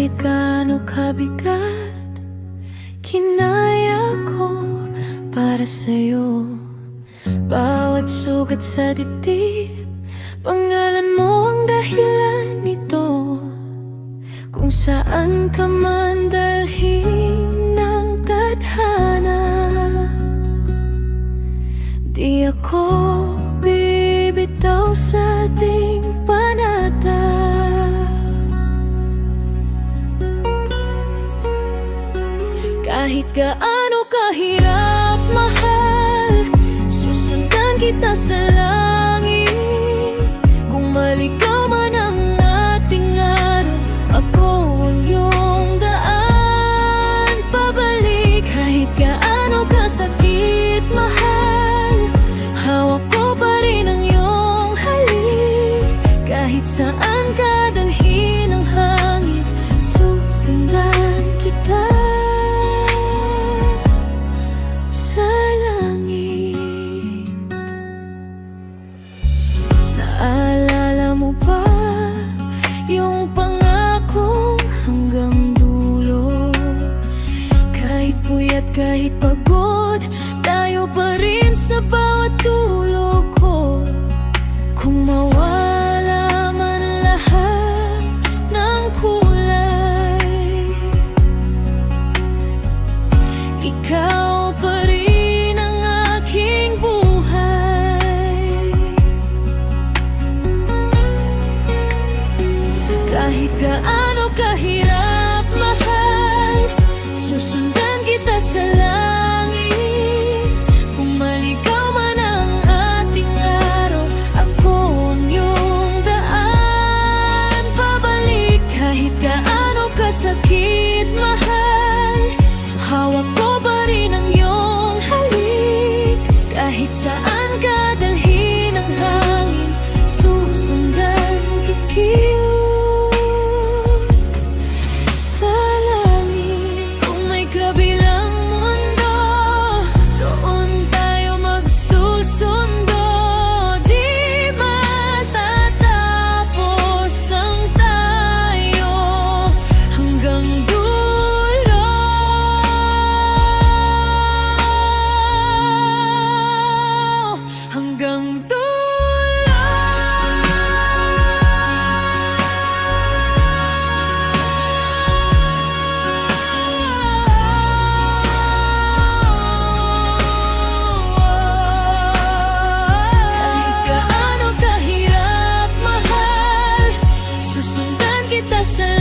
Kahit gaano kabigat, kinaya ko para sa'yo. Bawat sugat sa dibdib, pangalan mo ang dahilan nito. Kung saan ka man dalhin ng tadhana, di ako bibitaw sa ating panata. Kahit gaano kahirap, mahal, susundan kita sa langit. Kung maligaw man ang ating araw, ako ang iyong daan pabalik. Kahit gaano kasakit, mahal, hawak ko pa rin ang iyong halik. Kahit saan ka dalhin ng hangin, susundan kita. Naalala mo ba yung pangakong hanggang dulo? Kahit puyat, kahit pagod, tayo pa rin sa bawat tulog ko. Kung mawala man lahat ng kulay, ikaw pa rin ang aking buhay. Kahit gaano kahirap, mahal, susundan kita sa langit. Kung maligaw man ang ating araw, ako ang iyong daan pabalik. Kahit gaano kasakit, mahal, hawak ko pa rin ang iyong halik. Kahit saan ka dalhin ng hangin, susundan kita. Kabilang mundo, doon tayo magsusundo. Di matatapos ang tayo hanggang dulo. Hanggang dulo. Kita sa